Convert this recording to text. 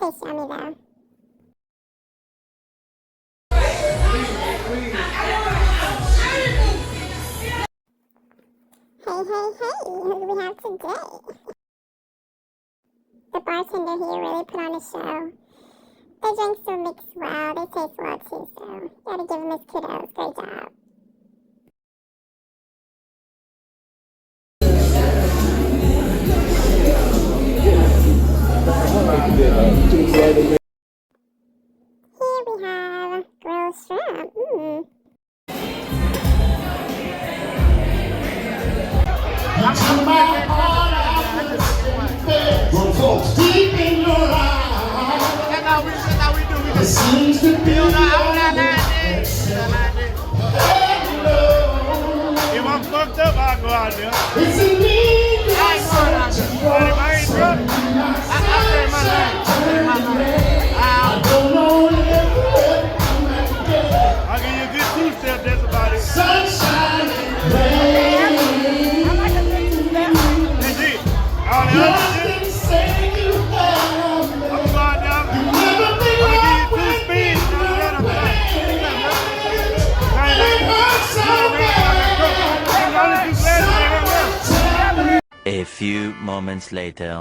Please show me though. Hey, who do we have today? The bartender here really put on a show. The drinks were mixed well, they taste well too, so gotta give him his kudos. Great job. Here we have grilled shrimp. From folks deep in your eyes. That's how we do. It seems to be If I'm fucked up, I'll go out there. it's a need I ain't going out there. But if I ain't drunk, I say my name. I don't know if I'll give you a good two-step, that's about it. sunshine rain. That's it. All the other shit, Nothing say you have I'm going to go out there. I'm never been going to give up you two with speeds. me. And I'm done. It hurts so bad. A few moments later.